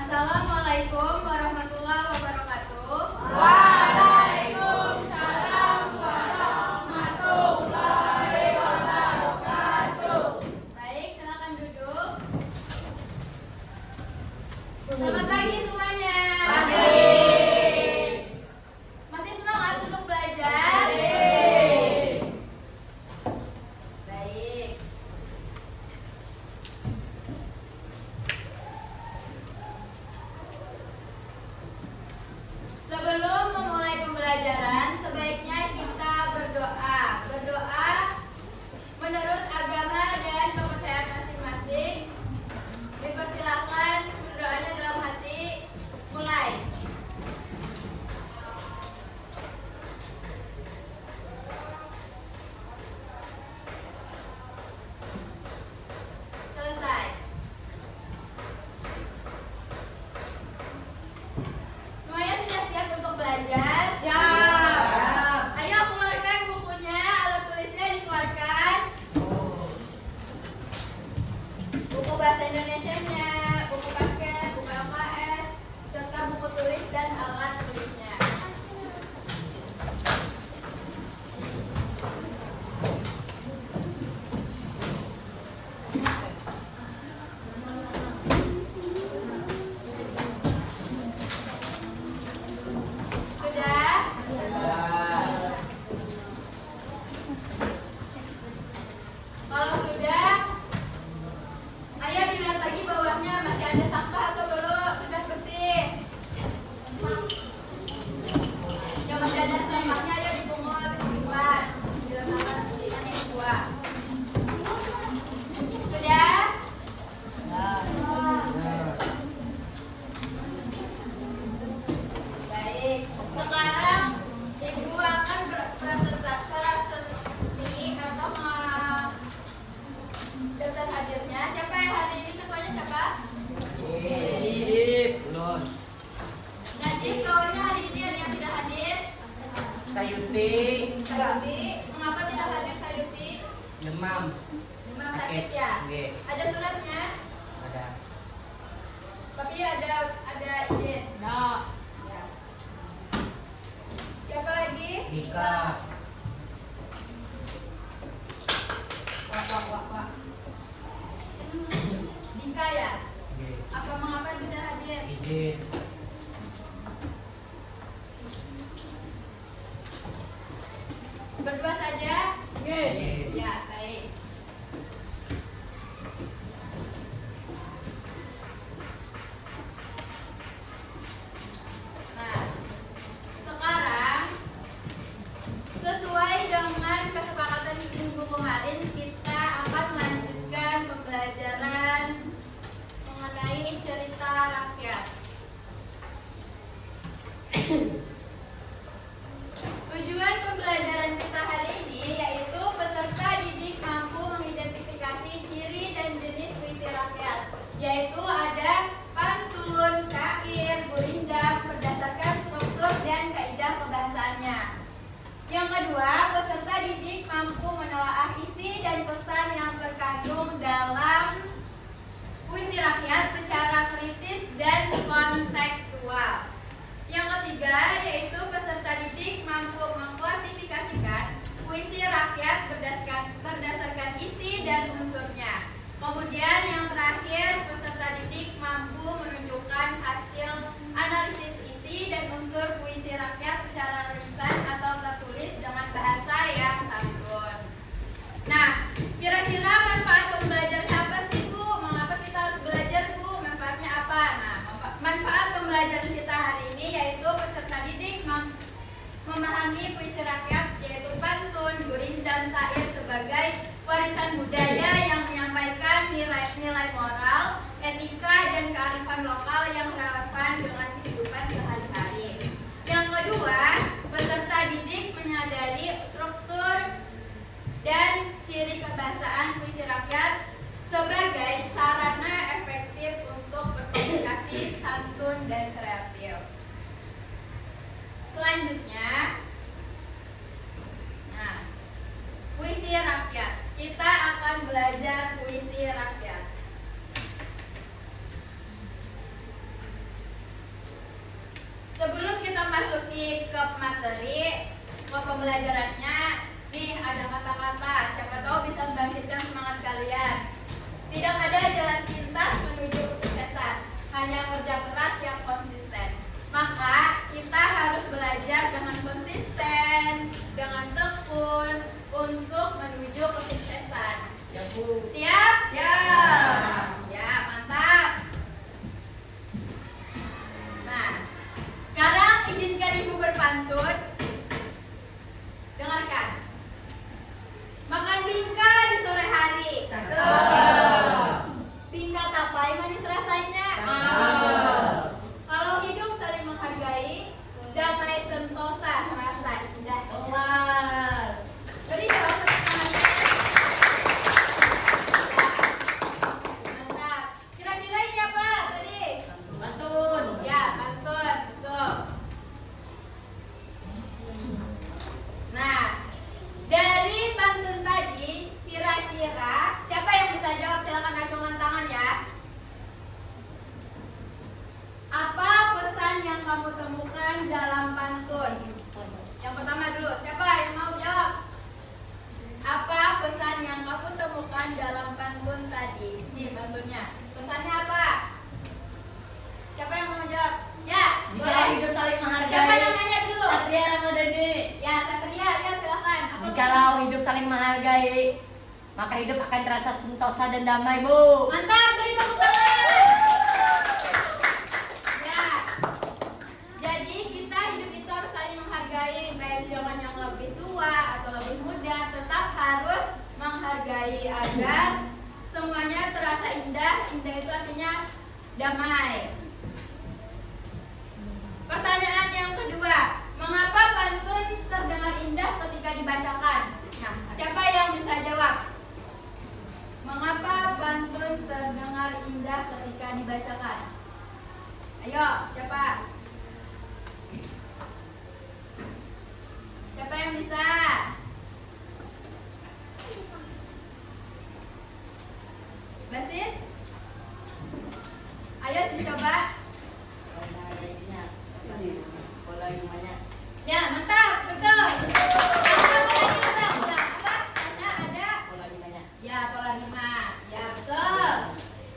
Assalamualaikum warahmatullahi wabarakatuh. Waalaikumsalam warahmatullahi wabarakatuh. Baik, silakan duduk. Selamat pagi semuanya. Pagi. Masih semangat untuk belajar? Baik. Sebelum memulai pembelajaran, sebaiknya kita berdoa. Berdoa menurut agama dan kepercayaan masing-masing. Dipersilakan berdoanya dalam hati. Mulai. Selesai. Semuanya sudah siap untuk belajar? Siap. Ayo keluarkan bukunya, alat tulisnya dikeluarkan. Buku bahasa Indonesianya, buku paket, buku LKS, serta buku tulis dan alat tulisnya. Sudah? Kalau sudah, ayo dilihat lagi bawahnya masih ada sampah atau belum? Sudah bersih? Yang masih ada sampahnya ayo dipungut, dibuat, diletakkan di yang kedua. Sudah? Baik. Sekarang Ibu akan presentasi atau daftar hadirnya. Siapa yang hari ini ketuanya siapa? Najib, kawannya hari ini ada yang tidak hadir? Sayuti Sayuti, mengapa tidak hadir Sayuti? demam. Memang sakit ya? Nggih. Ada suratnya? Ada. Tapi ada izin? Ya. Siapa lagi? Dika. Wah. Dika ya? Nggih. Apa mengapa tidak hadir? Izin. Berdua saja? Nggih. Ya, baik. Nah, sekarang sesuai dengan kesepakatan minggu kemarin, kita akan melanjutkan pembelajaran mengenai cerita rakyat. Tujuan pembelajaran kita hari ini yaitu peserta didik mampu mengidentifikasi ciri dan jenis puisi rakyat, yaitu ada pantun, syair, gurindam berdasarkan struktur dan kaidah kebahasaannya. Yang kedua, peserta didik mampu menelaah isi dan pesan yang terkandung dalam puisi rakyat secara kritis dan kontekstual. Yang ketiga, yaitu peserta didik mampu mengklasifikasikan puisi rakyat berdasarkan isi dan unsurnya. Kemudian yang terakhir, peserta didik mampu menunjukkan hasil analisis isi dan unsur puisi rakyat secara lisan atau tertulis dengan bahasa yang santun. Nah, kira-kira manfaat pembelajarannya apa sih, Bu? Mengapa kita harus belajar, Bu? Manfaatnya apa? Nah, manfaat pembelajaran kita hari ini yaitu peserta didik memahami puisi rakyat, yaitu pantun, gurindam, syair sebagai warisan budaya yang menyampaikan nilai-nilai moral, etika, dan kearifan lokal yang relevan dengan kehidupan sehari-hari. Yang kedua, peserta didik menyadari struktur dan ciri kebahasaan puisi rakyat sebagai sarana efektif untuk berkomunikasi santun dan kreatif. Selanjutnya, puisi rakyat. Kita akan belajar puisi rakyat. Siap? Siap. Ya, mantap. Nah, sekarang izinkan Ibu berpantun. Dengarkan. Makan bingka di sore hari. Bingka tapai manis rasanya. Kalau hidup saling menghargai, damai sentosa terasa indah. Kelas. Beri salam tepuk tangan. Mantap. Kira-kira ini apa tadi? Pantun. Ya, pantun, betul. Nah, dari pantun tadi, kira-kira siapa yang bisa jawab? Silakan acungkan tangan ya. Apa pesan yang kamu temukan dalam pantun? Yang pertama dulu, siapa yang mau jawab? Apa pesan yang kamu temukan dalam pantun tadi? Nih pantunnya. Pesannya apa? Siapa yang mau jawab? Ya, Jika boleh. hidup saling menghargai. Siapa namanya dulu? Satria Ramadhani. Ya, Satria, ya silakan. Apa Jikalau hidup saling menghargai, maka hidup akan terasa sentosa dan damai, Bu. Mantap, beri tepuk tangan. Ya. Jadi kita hidup itu harus saling menghargai, baik dengan yang lebih tua atau lebih muda, tetap harus menghargai agar semuanya terasa indah. Indah itu artinya damai. Pertanyaan yang kedua, mengapa pantun terdengar indah ketika dibacakan? Nah, siapa yang bisa jawab? Mengapa pantun terdengar indah ketika dibacakan? Ayo, siapa? Siapa yang bisa? Basit? Ayo dicoba. Ya, mantap, betul. Apa lagi ulang? Apa? Ada? Ya, pola 5. Ya, betul.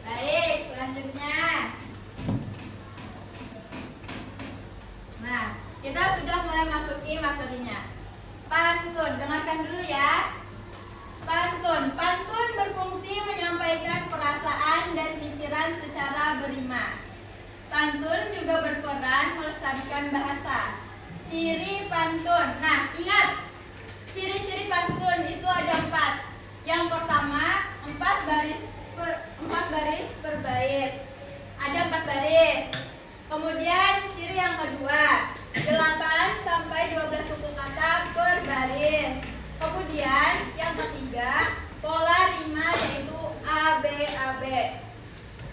Baik, selanjutnya. Nah, kita sudah mulai masuki materinya. Pantun, dengarkan dulu ya. Pantun berfungsi menyampaikan perasaan dan pikiran secara berima. Pantun juga berperan melestarikan bahasa. Ciri pantun. Nah, ingat, ciri-ciri pantun itu ada 4. Yang pertama, 4 baris per bait. Ada 4 baris. Kemudian ciri yang kedua, 8 sampai 12 suku kata per baris. Kemudian yang ketiga, pola rima yaitu ABAB.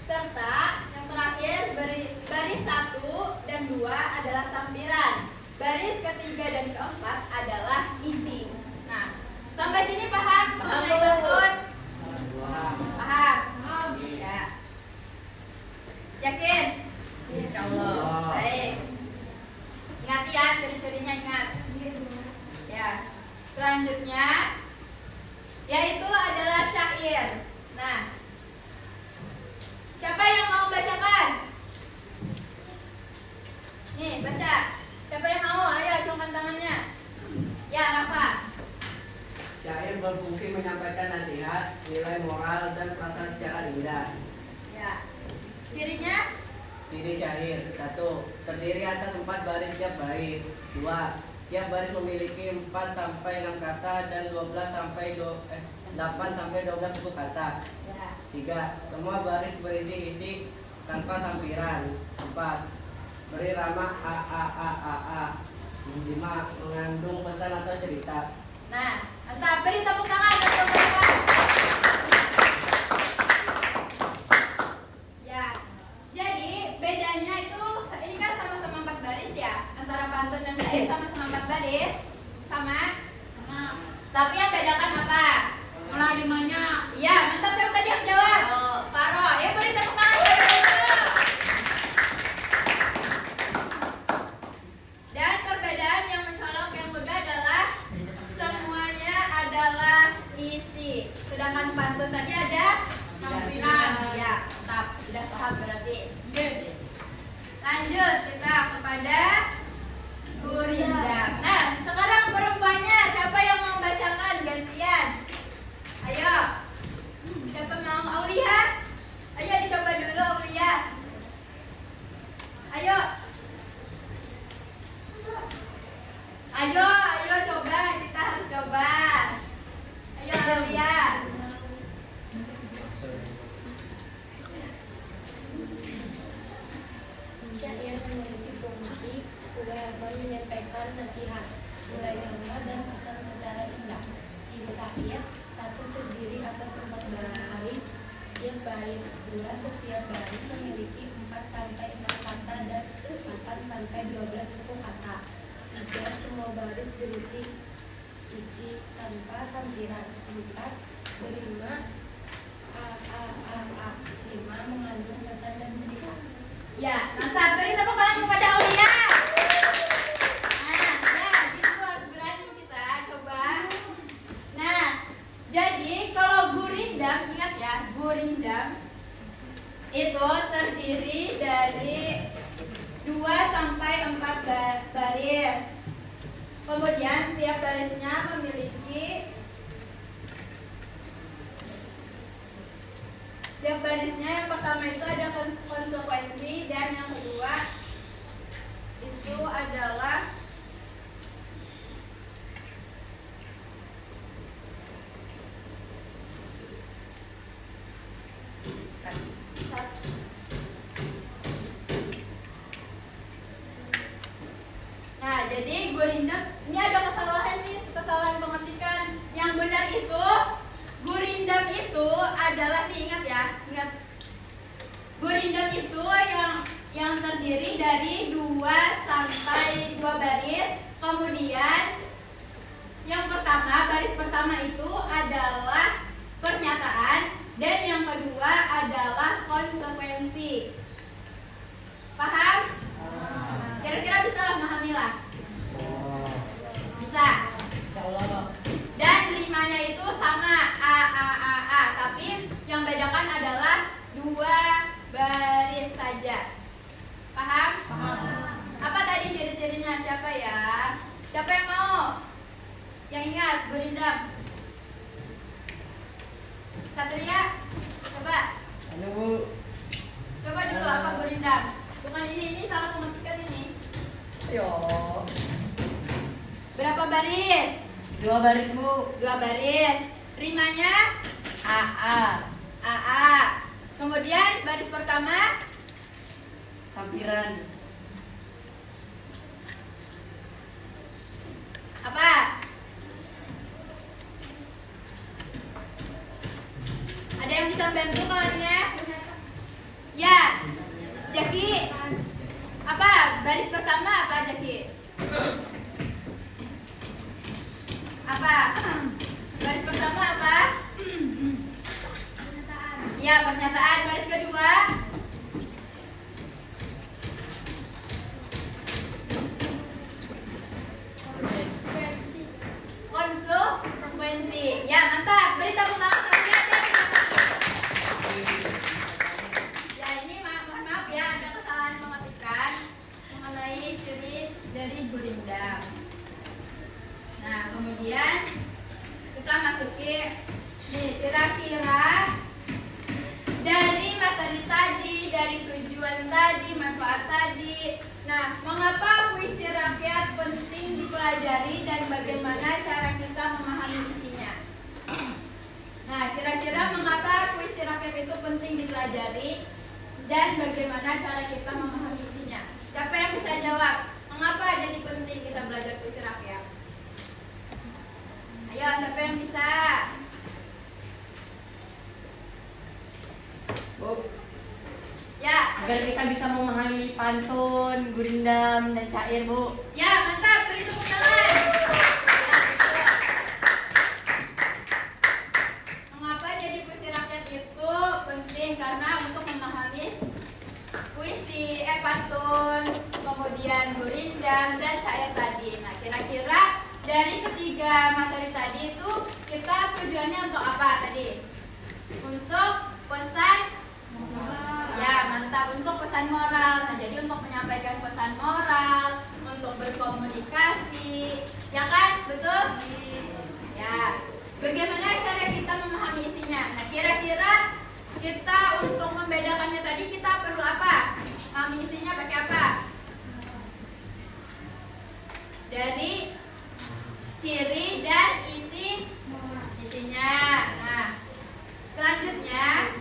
Serta yang terakhir baris 1 dan 2 adalah sampiran. Baris ketiga dan keempat adalah isi. Nah, sampai sini paham? Mengenai pantun? Paham? Ya. Yakin? Insyaallah. Baik. Ingat ya, ciri-cirinya ingat. Ya. Selanjutnya yaitu adalah syair. Nah, siapa yang mau bacakan? Nih, baca. Siapa yang mau? Ayo, acungkan tangannya. Ya, Rafa. Syair berfungsi menyampaikan nasihat, nilai moral, dan perasaan secara indah. Ya. Cirinya? Ciri syair 1. Terdiri atas 4 baris tiap bait. 2. Tiap baris memiliki 4 sampai 6 kata dan 8 sampai 12 suku kata. Ya. 3. Semua baris berisi isi tanpa sampiran. 4. Berirama a. 5. Mengandung pesan atau cerita. Nah, mantap. Beri tepuk tangan untuk mereka. Ya. Jadi, bedanya itu ini kan sama-sama 4 baris ya. Antara pantun dan syair sama-sama 4 baris. Sama? Tapi yang bedakan apa? Pola rimanya. Iya, mantap. Siapa tadi yang jawab? Faro. Ya, beri tepuk tangan. Dan perbedaan yang mencolok yang kedua adalah semuanya adalah isi. Sedangkan pantun tadi ada sampiran. Ya, mantap. Sudah paham berarti. Lanjut kita kepada Gurindam. Nah, sekarang perempuannya siapa yang mau bacakan gantian? Ayo. Syair memiliki fungsi menyampaikan nasihat, nilai norma dan pesan secara indah. Ciri syair: 1. Terdiri atas 4 baris. Tiap bait 2. Setiap baris memiliki 4 sampai 6 kata dan 4 sampai 12 suku kata. 3. Semua baris berisi isi tanpa sampiran. 4. Berima a. 5. Mengandung pesan dan cerita. Ya, mantap. Beri tepuk tangan kepada Aulia. Nah, ya, gitu harus berani kita coba. Nah, jadi kalau gurindam, ingat ya, gurindam itu terdiri dari 2 sampai 4 baris. Kemudian tiap barisnya memiliki yang pertama itu ada konsekuensi dan yang kedua itu adalah nah, jadi gurindam ini ada kesalahan pengetikan. Yang benar itu gurindam itu adalah ingat ya, ingat. Gurindam itu yang terdiri dari 2 sampai 2 baris. Kemudian yang pertama, baris pertama itu adalah pernyataan dan yang kedua adalah konsekuensi. Paham? Kira-kira bisa lah memahamilah. Bisa. Dan rimanya itu sama a, tapi yang bedakan adalah 2 baris saja. Paham? Paham. Apa tadi ciri-cirinya? Siapa ya? Siapa yang mau? Yang ingat gurindam? Satria, coba. Coba dulu apa gurindam? Bukan ini salah pengetikan ini. Yo. Berapa baris? 2 baris, Bu. 2 baris. Rimanya A. Kemudian baris pertama Sampiran. apa? Ada yang bisa bantu kawannya? Ya. Jaki. Apa? Baris pertama apa, Jaki? Apa? Baris pertama apa? Ya, pernyataan. Baris kedua konsekuensi. Ya, mantap. Beri tepuk tangan sekalian ya. Ya, ini mohon maaf ya, ada kesalahan pengetikan mengenai ciri dari gurindam. Nah, kemudian kita masuki nih, kira-kira dari materi tadi, dari tujuan tadi, manfaat tadi. Nah, mengapa puisi rakyat penting dipelajari dan bagaimana cara kita memahami isinya? Nah, kira-kira mengapa puisi rakyat itu penting dipelajari dan bagaimana cara kita memahami isinya? Siapa yang bisa jawab? Mengapa jadi penting kita belajar puisi rakyat? Ayo, siapa yang bisa? Bu, Ya, Agar kita bisa memahami pantun, gurindam, dan syair, Bu. ya, mantap. Beri tepuk tangan. Ya, betul. Mengapa jadi puisi rakyat itu penting? Karena untuk memahami puisi, pantun, kemudian gurindam dan syair tadi. Nah, kira-kira dari ketiga materi tadi itu kita tujuannya untuk apa tadi? Untuk pesan. Ya, mantap, untuk pesan moral. Nah, jadi untuk menyampaikan pesan moral, untuk berkomunikasi, ya kan? Betul? Ya. Bagaimana cara kita memahami isinya? Nah, kira-kira kita untuk membedakannya tadi kita perlu apa? Memahami isinya pakai apa? Dari ciri dan isinya. Nah, selanjutnya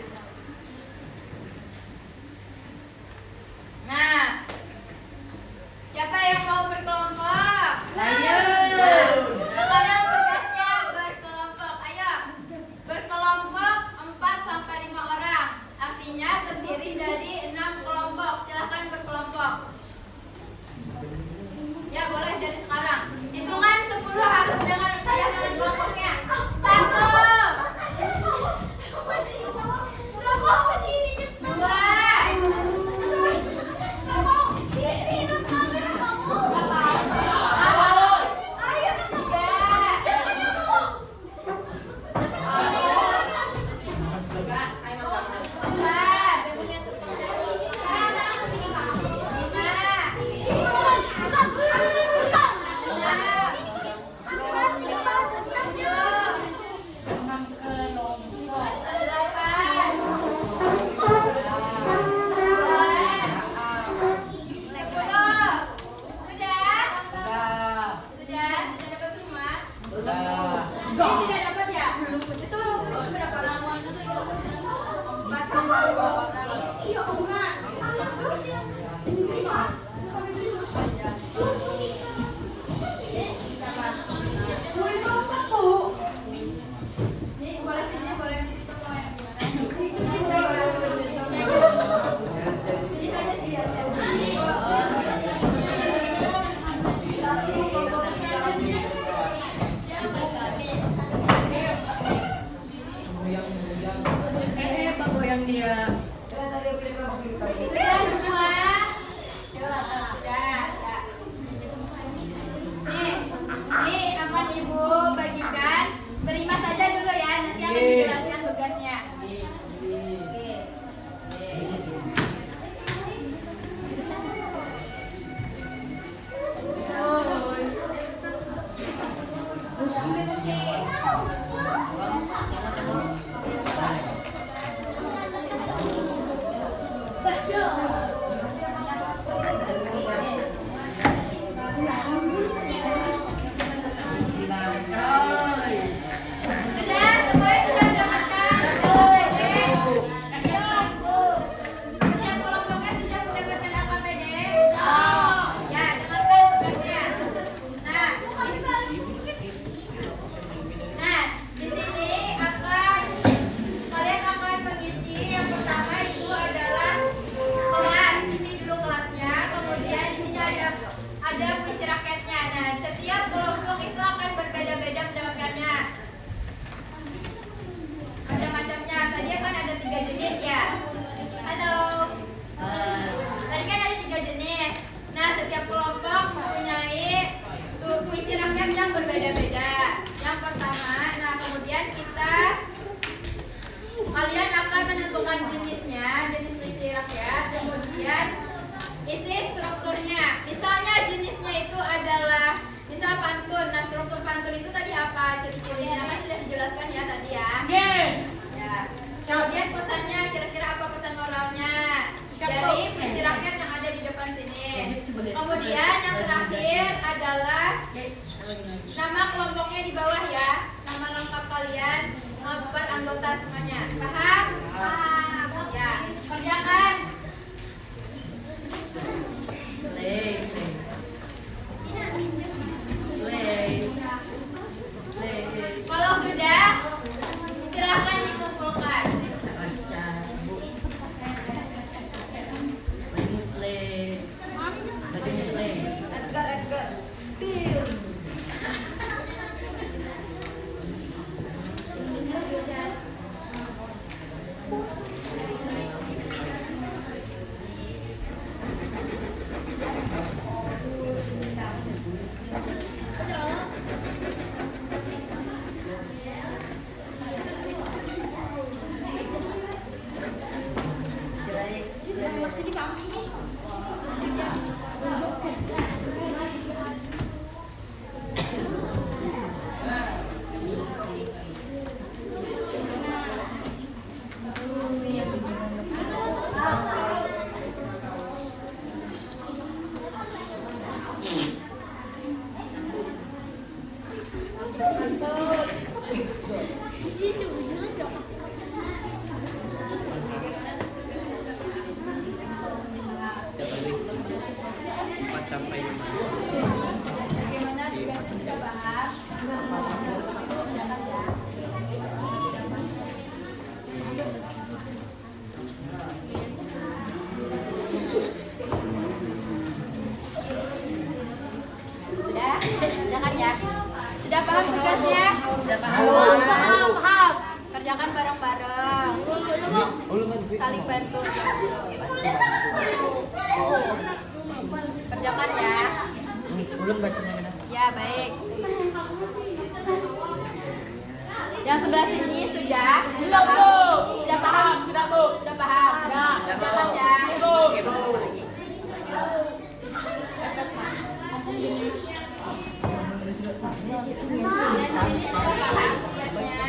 Nih, boleh sini, boleh di situ mau yang gimana? Jadi saja sih ya. Goyang dia. Sudah semua? Sudah, ya. Nih akan Ibu bagikan. Terima saja dulu ya, nanti akan dijelaskan tugasnya. Oke. Sudah, semuanya sudah mendapatkan. Siap, Bu. Setiap kelompoknya sudah mendapatkan AKPD? Ya, dengarkan tugasnya. Di sini kalian akan mengisi yang pertama itu adalah kelas. Isi dulu kelasnya, kemudian di sini ada puisi rakyatnya. Nah, setiap kelompok itu akan berbeda-beda mendapatkannya. Macam-macamnya. Tadi kan ada 3 jenis ya. Halo. Tadi kan ada 3 jenis. Nah, setiap kelompok mempunyai puisi rakyat yang berbeda-beda. Yang pertama, nah kemudian kalian akan menentukan jenisnya, jenis puisi rakyat, kemudian isi strukturnya. Misalnya jenisnya itu adalah misal pantun. Nah, struktur pantun itu tadi apa? Ciri-cirinya kan sudah dijelaskan ya tadi ya. Ya. Kemudian pesannya, kira-kira apa pesan moralnya dari puisi rakyat yang ada di depan sini. Kemudian yang terakhir adalah nama kelompoknya di bawah ya. Nama lengkap kalian, bukan anggota semuanya. Paham? Paham. Ya. Kerjakan. Kalau sudah, silahkan dikumpulkan. Bagaimana tugasnya sudah paham? Kerjakan ya. Sudah? Kerjakan ya. Sudah paham tugasnya? Sudah paham. Paham. Kerjakan bareng-bareng. Saling bantu. Kerjakan ya. Ya, baik. Yang sebelah sini sudah paham? Sudah paham? Sudah paham? Kerjakan ya. Dan di sini sudah paham tugasnya.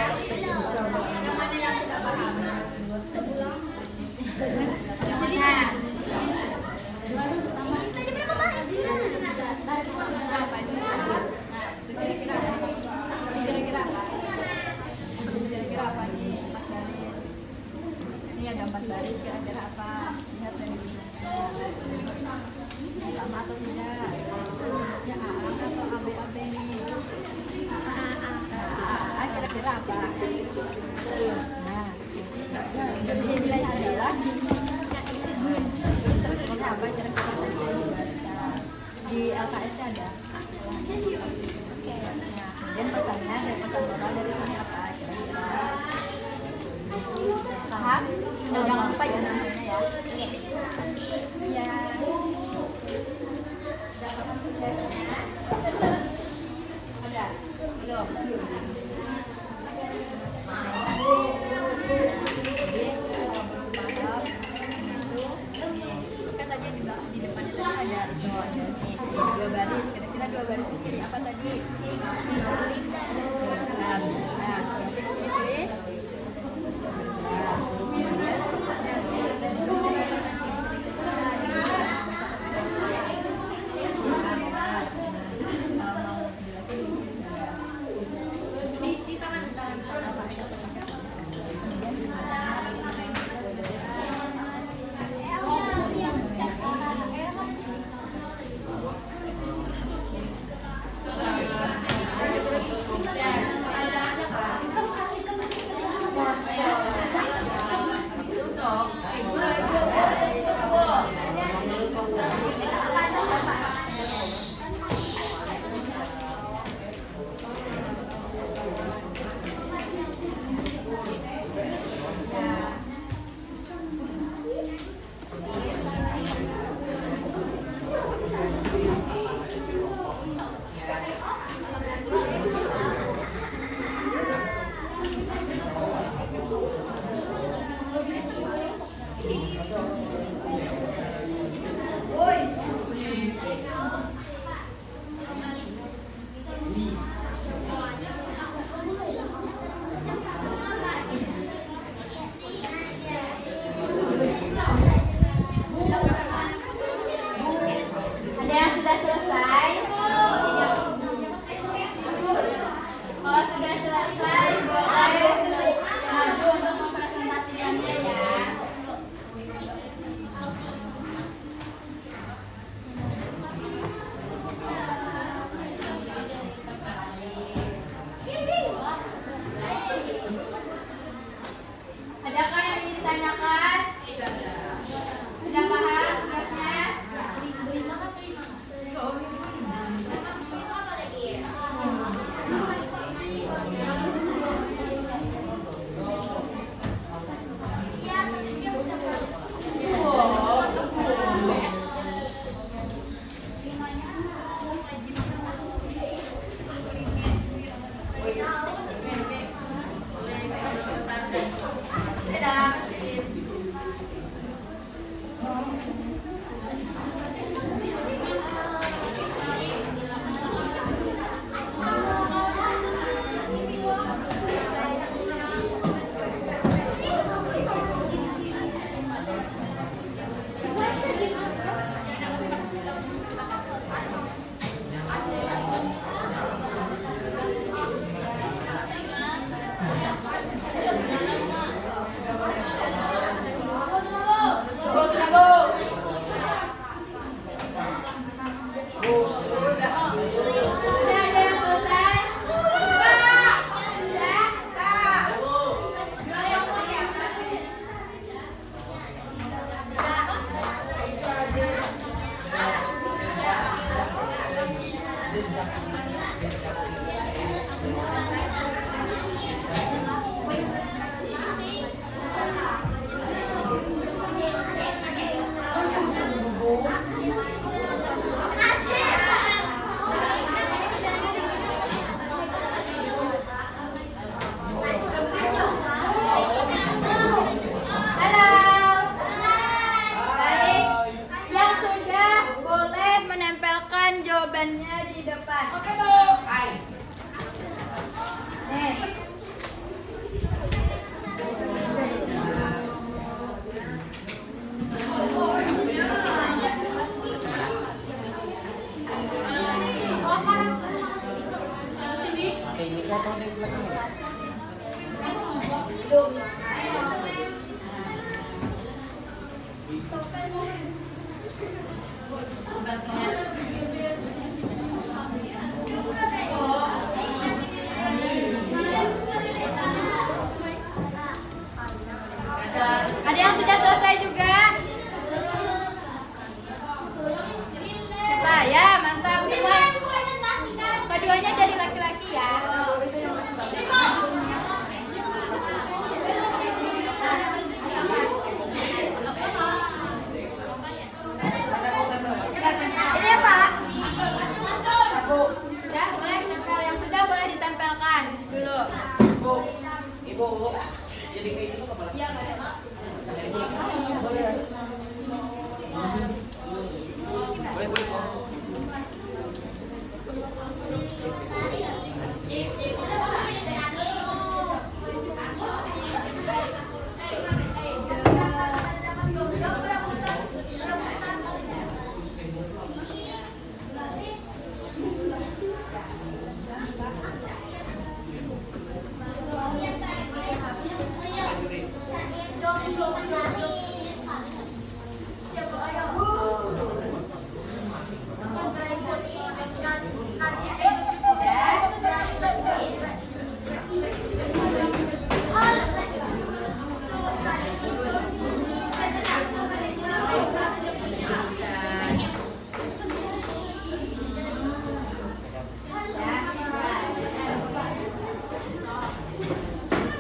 Yang mana yang sudah paham? Nah, kira-kira apa nih, Mas Ganes? ini ada 4 baris, kira-kira apa? Lihat dari sama atau tidak? Selanjutnya AA atau AB nih? AA kira-kira apa? Nah, jadi nilainya adalah terusnya apa kira-kira? Di LKS ada. Oke, nah, kemudian pesannya dari pesan moral dari sini apa kira-kira? Paham? Nah, jangan lupa ya namanya ya. Iya. Ada? Belum? Kan tadi di depannya tadi ada dua baris, kira-kira 2 baris itu jadi apa tadi? Nah, pilih. Di tangan Ada yang sudah selesai juga? Siapa? Ya, mantap. Semua. Keduanya dari laki-laki ya. Ini ya, Pak. Sudah, boleh tempel. Yang sudah boleh ditempelkan dulu. Ibu, jadi kayak gitu kepala. Iya, Pak. Boleh, boleh.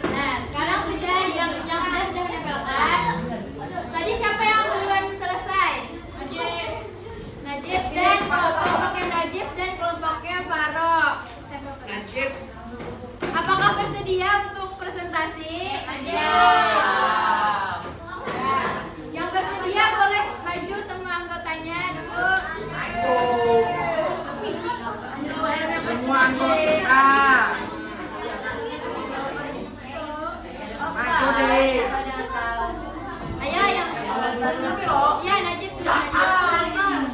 Nah, sekarang sudah yang sudah menempelkan. Tadi siapa yang duluan selesai? Najib dan kelompoknya Najib dan kelompoknya Farok. Najib. Apakah bersedia untuk presentasi? Ya. Yang bersedia boleh maju semua anggotanya dulu. Semua anggota. Maju deh. Ayo yang ya Najib sudah maju.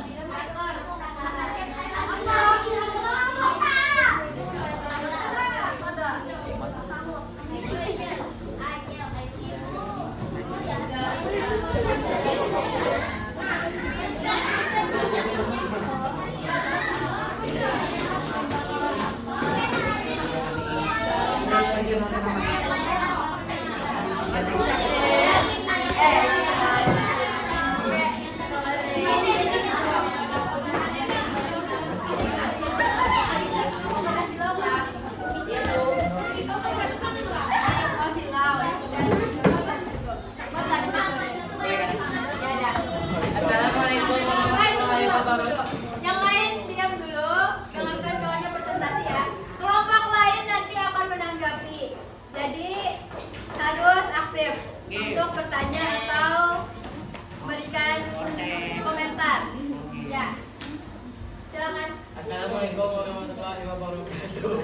Assalamualaikum warahmatullahi wabarakatuh. Yang lain diam dulu, dengarkan kawannya presentasi ya. Kelompok lain nanti akan menanggapi. Jadi harus aktif untuk bertanya atau memberikan komentar. Ya. Silakan. Assalamualaikum warahmatullahi wabarakatuh.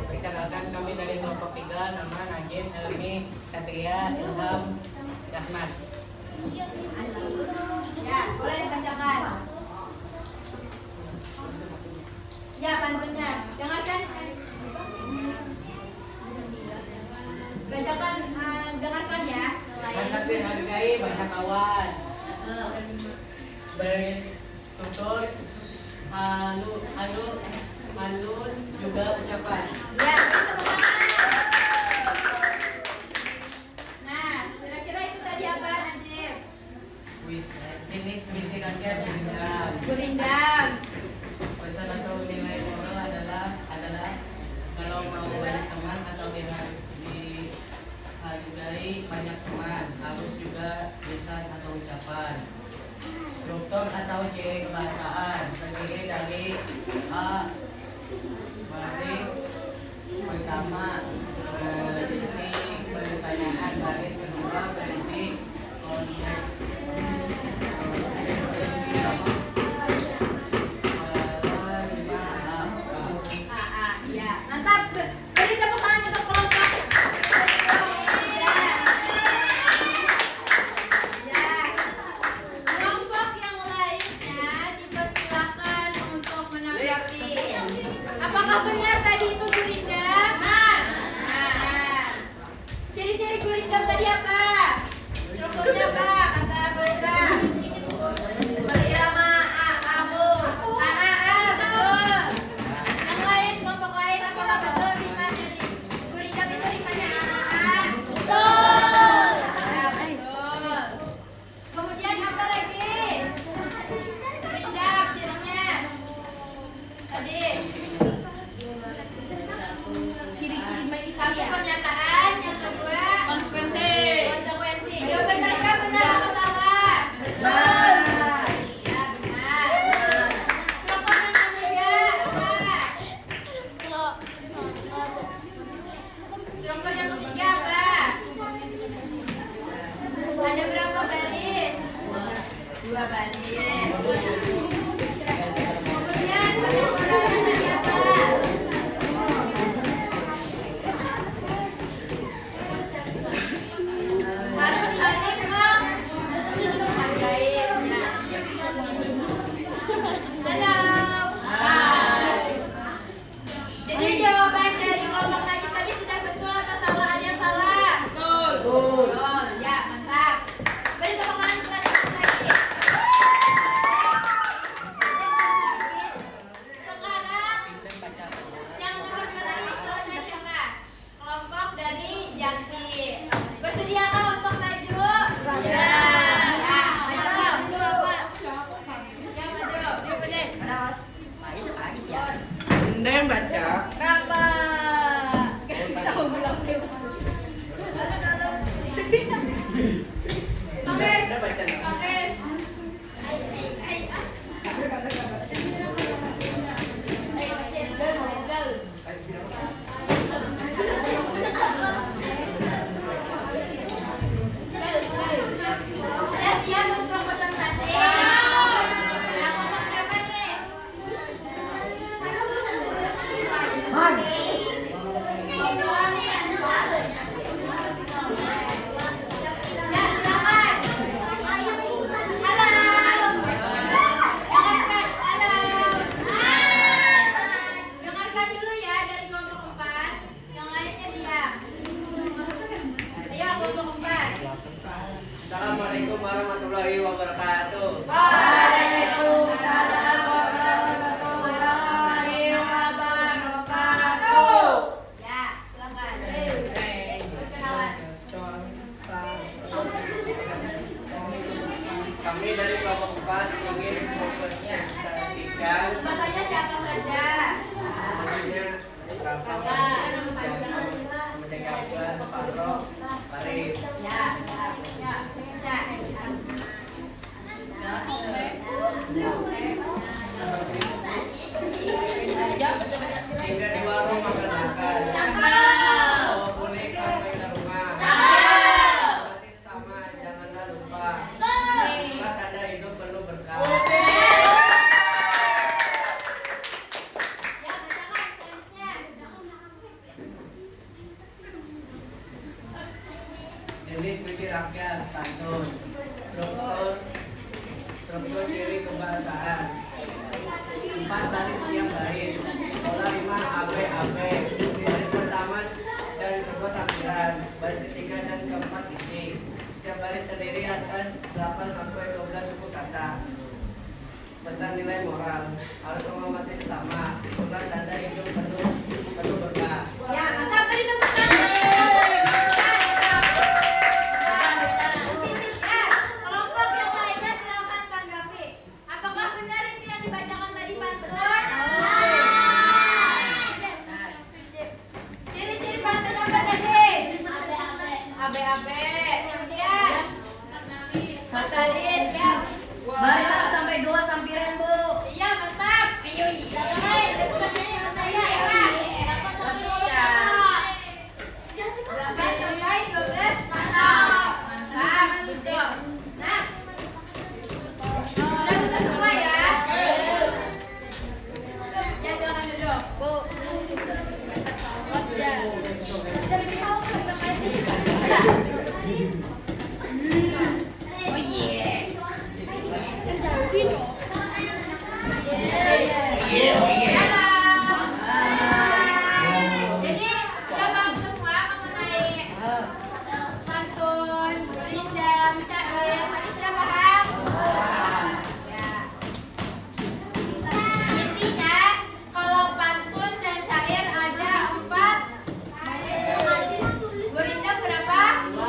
Perkenalkan kami dari kelompok 3, nama Najib, Helmi, Satria, Ilham, Rahmat. Ya, boleh dibacakan. Ya, pantunnya. Dengarkan. Bacakan, dengarkan ya. Sangat dihargai banyak kawan. Bertutur halus juga ucapan. Ya, nah, kira-kira itu tadi apa, Najib? Jenis bisikannya berindam. Berindam. Pesan atau nilai moral adalah kalau mau banyak teman atau dihargai banyak teman, harus juga lisan atau ucapan. Struktur atau ciri kebahasaan terdiri dari A. Baris pertama berisi pertanyaan, baris kedua berisi konsep. Ya, mantap. Beri tepuk tangan untuk kelompok. Ya. Kelompok yang lainnya dipersilakan untuk menanggapi. Apakah benar tadi itu gurindam? Nah. Ciri-ciri gurindam tadi apa? Strukturnya apa? Kata mereka. Berirama A, betul. Yang lain, kelompok lain 2 baris. Kemudian pantun orangnya siapa? Harus saling menghargai. Halo. Jadi jawaban dari kelompok Najib tadi sudah betul atau salah? Ada yang salah? Betul. Ya, mantap. Beri tepuk tangan kepada teman lagi. Sekarang yang nomor 2 tadi selesai siapa? Kelompok dari Jamsi. Bersediakah untuk maju? Ya. Ya, maju. Ya, maju. Pilih. Anda yang baca. Raba. Kita mau bilang dulu. Anda baca. Sudah siap untuk konsentrasi? Yang ngomong siapa nih? Ya, silakan. Halo. Dengarkan. Halo. Dengarkan dulu ya dari kelompok 4. Yang lainnya diam. Ayo kelompok 4. Assalamualaikum warahmatullahi wabarakatuh. Waalaikumsalam warahmatullahi wabarakatuh. Ya, silakan. Perkenalan. Kami dari kelompok 4 ingin mempresentasikan Katanya siapa saja? namanya Rafa, Mendegakan, Farok, Paris. Ya, ya, ya. Hingga di warung makan-makan. Bawa kulit sampai ke rumah. Berarti sesama, janganlah lupa. Itulah tanda hidup penuh berkah. Ya, bacakan selanjutnya. Jenis puisi rakyat, pantun, struktur ciri kebahasaan, 4 baris setiap baris, pola 5 AB, baris pertama dan kedua sampiran, baris ketiga dan keempat isi. Setiap baris terdiri atas 8 sampai 12 suku kata. Pesan nilai moral, harus menghormati sesama, itulah tanda hidup penuh berkah. Ya, mantap tadi tepuk tangan. Ya, kelompok yang lainnya silakan tanggapi. Apakah benar itu yang dibacakan tadi pantun? Ciri-ciri pantun apa tadi? AB. Kemudian Mataris, ya. Baris 1 sampai 2 sampiran, Bu. Iya, mantap. Ayo, iya. Yang lain, kesukaannya saya, ya. Ya. 8 sampai 12. Mantap. Mantap, betul. Nah, sudah betul semua ya. Ya, silakan duduk, Bu. Ya. Jadi sudah paham semua mengenai pantun, gurindam, syair. Tadi sudah paham? Ya. Intinya kalau pantun dan syair ada 4, gurindam berapa? 2.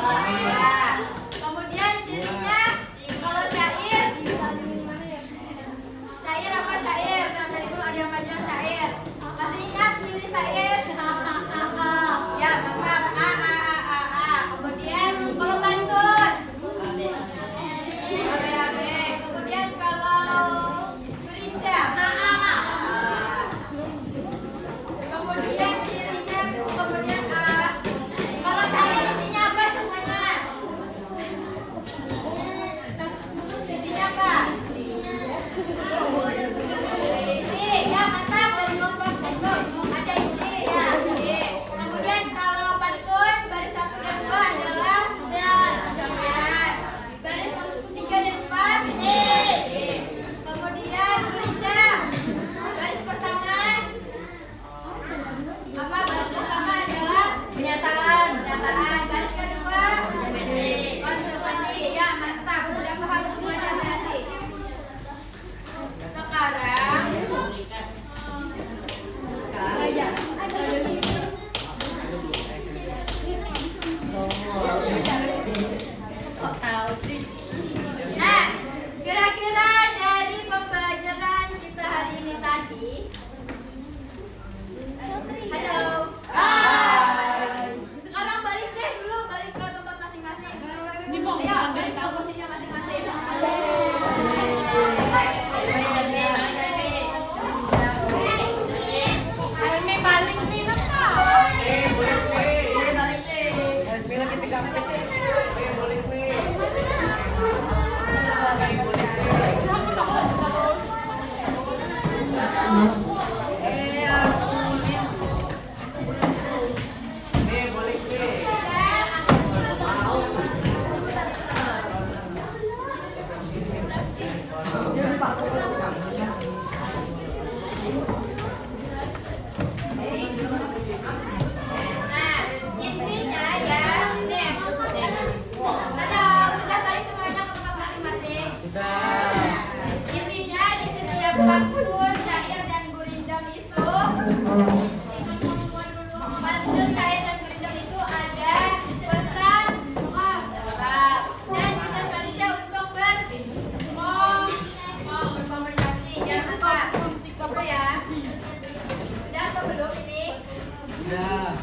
Sudah.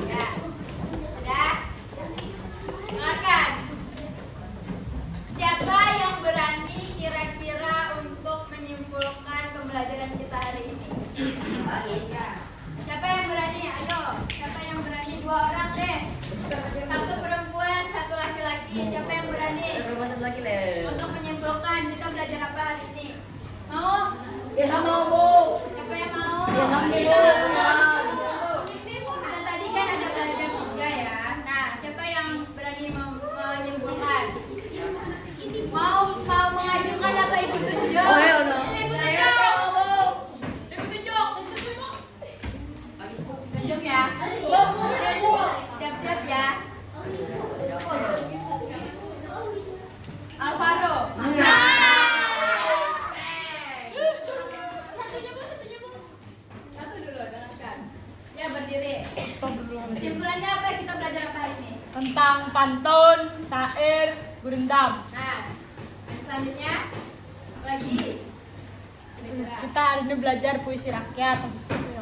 Ya, sudah. Dengarkan. Siapa yang berani kira-kira untuk menyimpulkan pembelajaran kita hari ini? Ya. Siapa yang berani? Ayo, siapa yang berani? 2 orang deh. 1 perempuan, 1 laki-laki. Siapa yang berani? Perempuan satu lagi deh. Untuk menyimpulkan kita belajar apa hari ini? Mau? Ilham mau, Bu. Siapa yang mau? Ilham dulu. Kita tadi kan ada belajar 3 ya. Nah, siapa yang berani menyimpulkan? Mau mengajukan apa ibu tunjuk? Oh, ya udah. Tunjuk ya. Bu, siap-siap ya. Alvaro. Satu dulu, dengarkan. Ya, berdiri. Kesimpulannya apa? Kita belajar apa hari ini? Tentang pantun, syair, gurindam. Nah, selanjutnya apa lagi? Kira-kira. Kita hari ini belajar puisi rakyat. Habis itu ya.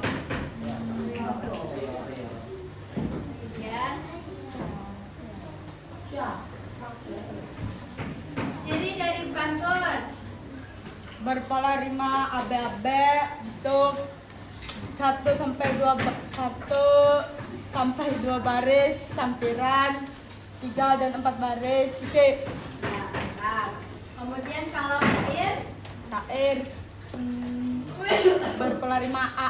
Kemudian ciri dari pantun. Berpola rima abe-abe. Itu 1 sampai 2 baris, sampiran 3 dan 4 baris, isi. Ya, mantap. Kemudian kalau syair, Syair berpola rima a,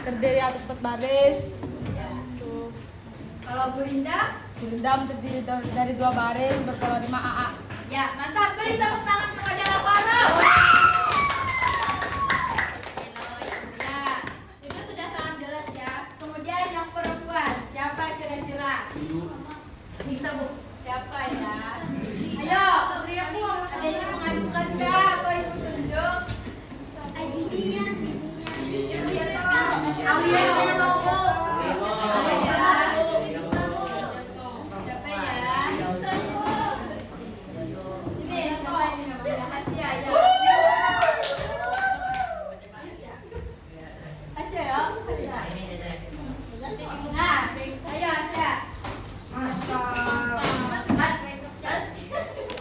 terdiri atas 4 baris. Tuh. kalau gurindam, Gurindam terdiri dari 2 baris, berpola rima a. ya mantap. Beri tepuk tangan kepada Alvaro. Ya, itu sudah sangat jelas ya. Kemudian yang perempuan, siapa kira-kira? Bisa, Bu. Siapa ya? Ayo, teriak Bu. Ada yang mengajukan kah? Apa ibu tunjuk? Adinya. Alia yang mau Bu. Ada ya? Siapa ya? Ini siapa ini namanya? Hasya ya. Hasya ya? Hasya. Nah, ayo Hasya.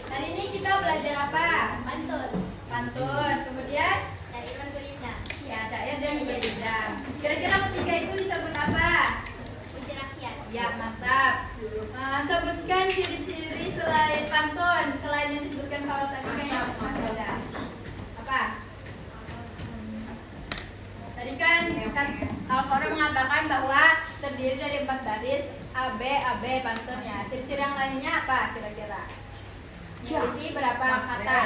Hari ini kita belajar apa? Pantun. Pantun. Kemudian syair dan gurindam. Ya, syair dan gurindam. Kira-kira ketiga itu disebut apa? Puisi rakyat. Ya, mantap. Sebutkan ciri-ciri selain pantun, selain yang disebutkan kalau tadi kan ada. Apa? Tadi kan Alvaro mengatakan bahwa terdiri dari 4 baris, AB pantunnya. Ciri-ciri yang lainnya apa kira-kira? Jadi berapa kata?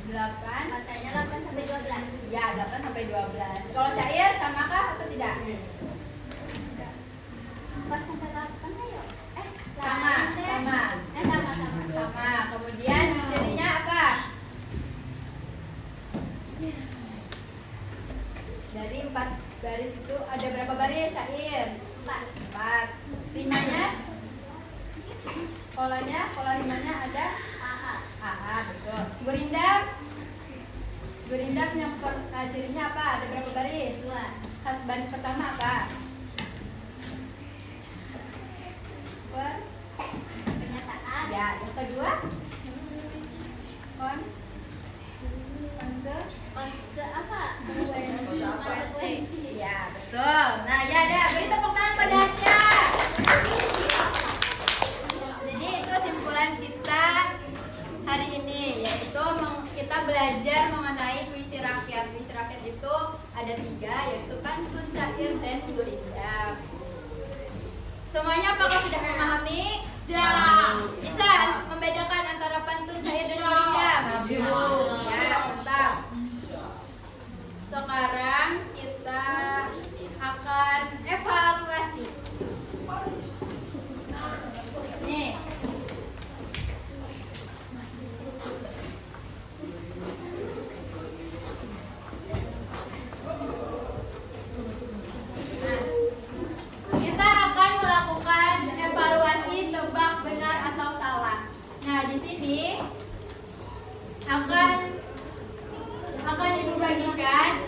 8. Katanya 8 sampai 12. Ya, 8 sampai 12. Kalau syair samakah atau tidak? 4 sampai 8 ayo. Sama. Sama. Kemudian cirinya apa? Dari 4 baris itu ada berapa baris syair? 4. Rimanya? Pola rimanya ada? AA, betul. Gurindam yang cirinya apa? Ada berapa baris? 2. Baris pertama apa? Pernyataan. Ya, yang kedua? Konsekuensi. Ya, betul. Nah, ya ada. Beri tepuk tangan pada Asya. Jadi itu simpulan kita hari ini, yaitu kita belajar mengenai puisi rakyat. Puisi rakyat itu ada 3, yaitu pantun, syair, dan gurindam. Semuanya apakah sudah memahami? Ya. Bisa membedakan antara pantun, syair, dan gurindam? Ya, mantap. Sekarang kita akan evaluasi. Nih. Kita akan melakukan evaluasi tebak benar atau salah. Nah, di sini akan Ibu bagikan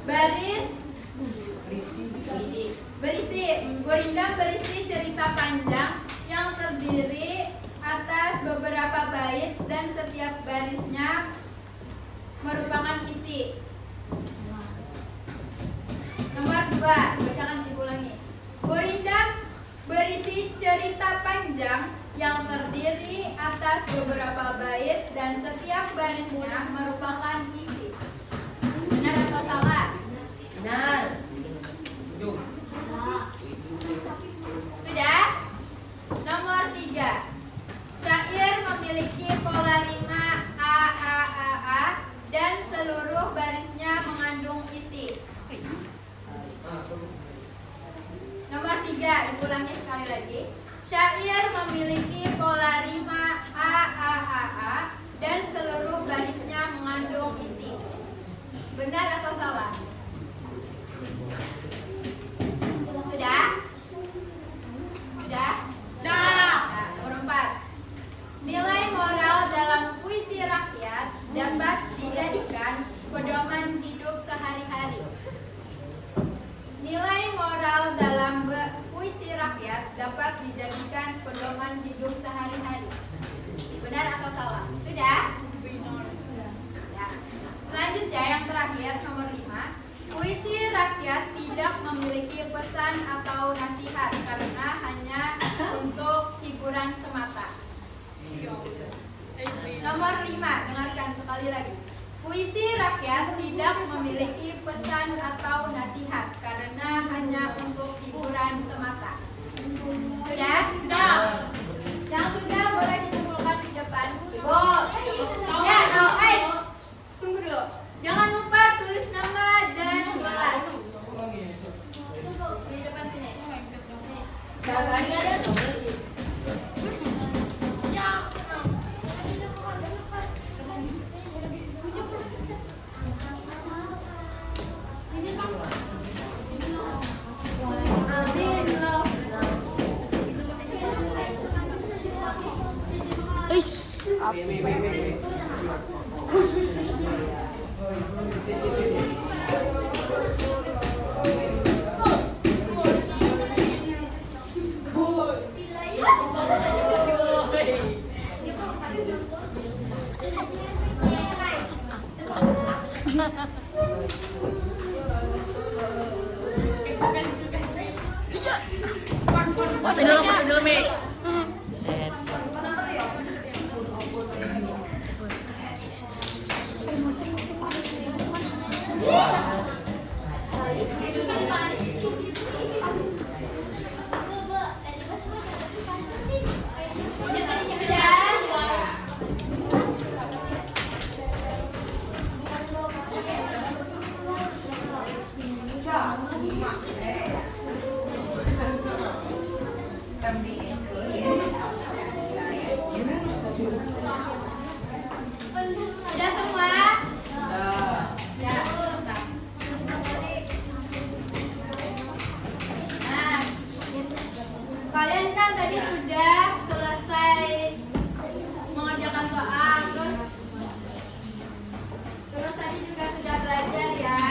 Baris berisi gurindam berisi cerita panjang yang terdiri atas beberapa bait dan setiap barisnya merupakan isi. Nomor 2, bacakan diulangi. Gurindam berisi cerita panjang yang terdiri atas beberapa bait dan setiap barisnya merupakan isi. Benar atau salah? Benar. Sudah? Nomor 3. Syair memiliki pola rima a dan seluruh barisnya mengandung isi. Nomor 3, diulangi sekali lagi. Syair memiliki pola rima a dan seluruh barisnya mengandung isi. Benar atau salah? Sudah? Sudah? Nah, nomor 4. Nilai moral dalam puisi rakyat dapat dijadikan pedoman hidup sehari-hari. Nilai moral dalam puisi rakyat dapat dijadikan pedoman hidup sehari-hari. Benar atau salah? Sudah? Ya. Selanjutnya yang terakhir nomor 5. Puisi rakyat tidak memiliki pesan atau nasihat karena hanya untuk hiburan semata. Nomor 5, dengarkan sekali lagi. Puisi rakyat tidak memiliki pesan atau nasihat karena hanya untuk hiburan semata. Sudah? Sudah. Yang sudah boleh dikumpulkan di depan. Ya, tunggu dulu. Jangan lupa tulis nama dan kelas. Di depan sini. Masih dulu, Mi. Sudah semua? Ya. Nah, kalian kan tadi sudah selesai mengerjakan soal, terus tadi juga sudah belajar ya.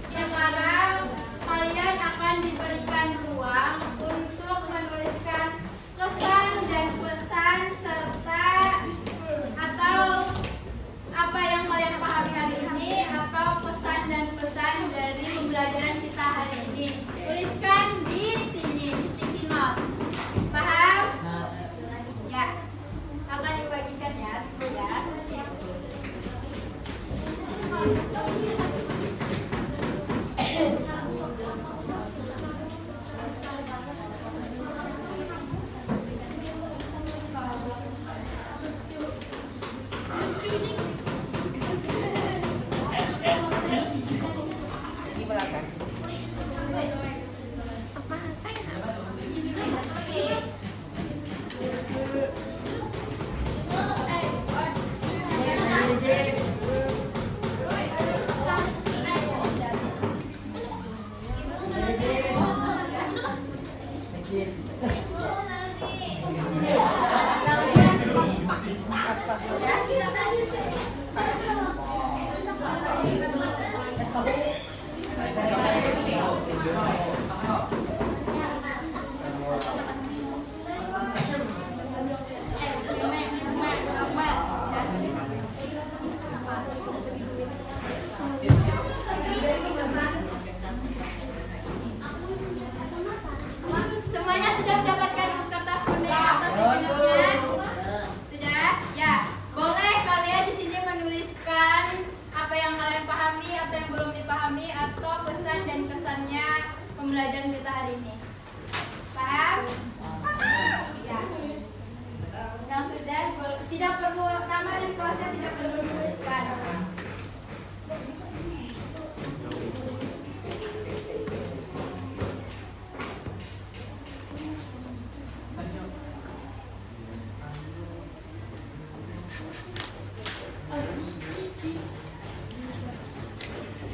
Sekarang kalian akan diberikan ruang untuk menuliskan kesan dan pesan serta atau apa yang kalian pahami hari ini atau pesan dan pesan dari pembelajaran kita hari ini. Tuliskan di sini, di sticky note. Paham? Ya. Akan dibagikan ya, sudah. pembelajaran kita hari ini. Paham? Ya. Yang sudah tidak perlu nama dan kelasnya tidak perlu dituliskan.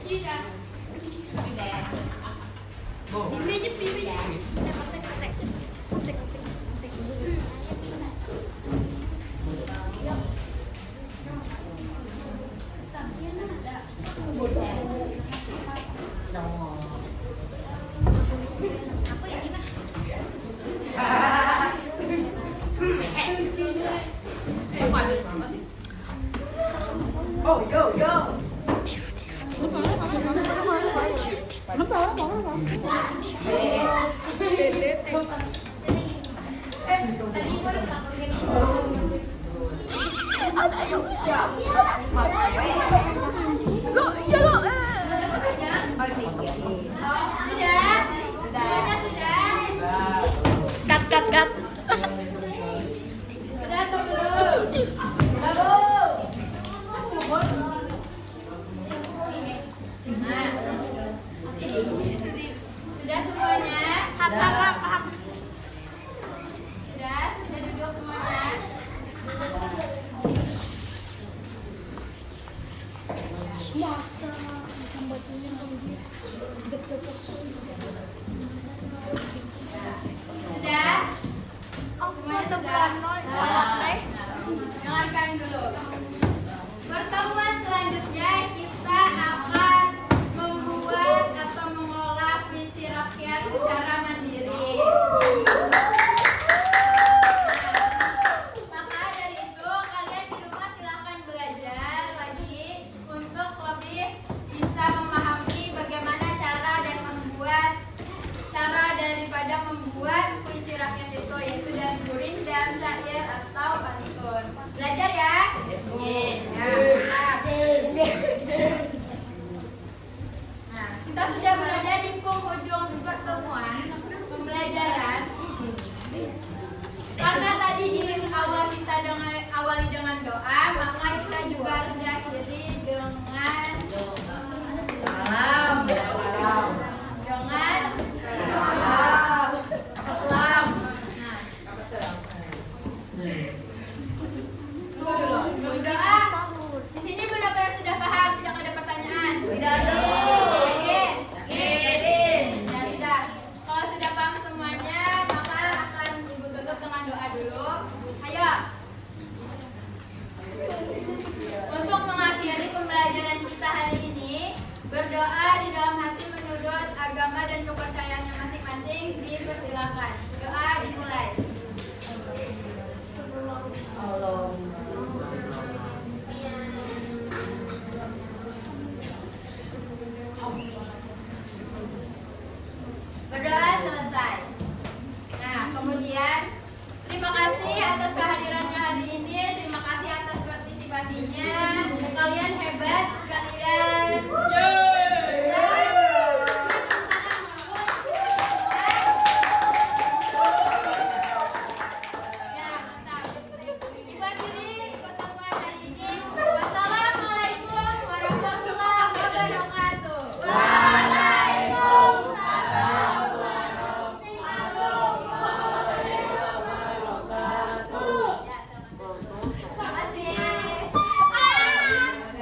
Sudah. Pimpin. Oh, yo. Cut. Sudah atau belum? Nah. Sudah semuanya? Paham. Sudah duduk semuanya? Sudah? Semuanya sudah? Dengarkan dulu. Pertemuan selanjutnya kita akan membuat atau mengolah puisi rakyat secara mandiri. Maka dari itu kalian di rumah silahkan belajar lagi untuk lebih bisa memahami bagaimana cara daripada membuat puisi rakyat itu, yaitu dan guring dan syair atau pantun. Belajar ya? Ya, nah, kita sudah berada di penghujung pertemuan pembelajaran. Karena tadi awali dengan doa, maka kita juga harus diakhiri dengan salam. Tunggu dulu. Belum doa. Di sini benar-benar sudah paham, tidak ada pertanyaan. Tidak ada. Yakin. Ya sudah. Kalau sudah paham semuanya, maka akan Ibu tutup dengan doa dulu. Ayo. Untuk mengakhiri pembelajaran kita hari ini, berdoa di dalam hati menurut agama dan kepercayaannya masing-masing, dipersilakan. Doa dimulai. Allah.